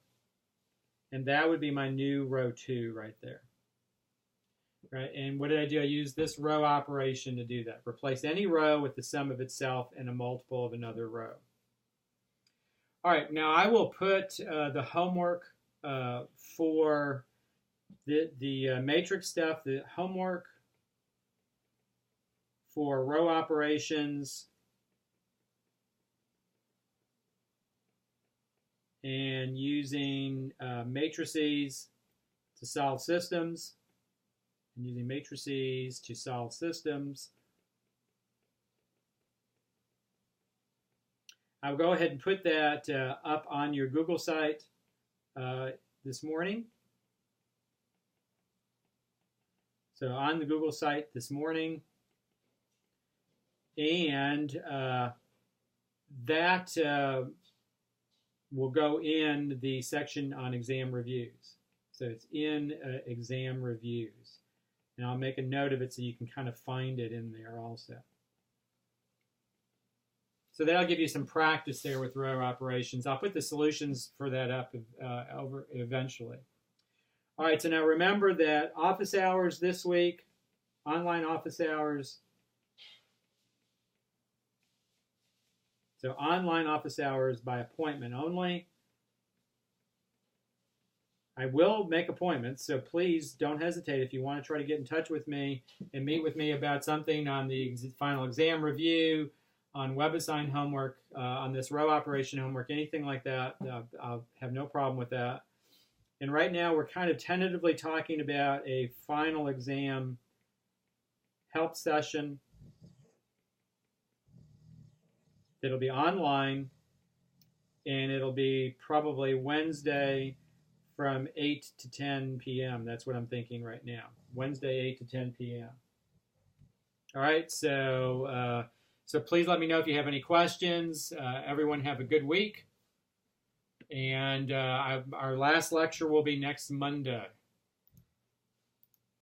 And that would be my new row 2 right there. Right? And what did I do? I used this row operation to do that. Replace any row with the sum of itself and a multiple of another row. All right, now I will put the homework for the matrix stuff, the homework for row operations and using matrices to solve systems. And using matrices to solve systems. I'll go ahead and put that up on your Google site this morning. So on the Google site this morning. And that will go in the section on exam reviews. So it's in exam reviews. And I'll make a note of it so you can kind of find it in there also. So that'll give you some practice there with row operations. I'll put the solutions for that up over eventually. All right, so now remember that office hours this week, online office hours. So online office hours by appointment only. I will make appointments, so please don't hesitate if you want to try to get in touch with me and meet with me about something on the final exam review, on WebAssign homework, on this row operation homework, anything like that. I'll have no problem with that. And right now we're kind of tentatively talking about a final exam help session that'll be online, and it'll be probably Wednesday from 8 to 10 p.m. That's what I'm thinking right now. Wednesday, 8 to 10 p.m. All right, so please let me know if you have any questions. Everyone have a good week. And our last lecture will be next Monday.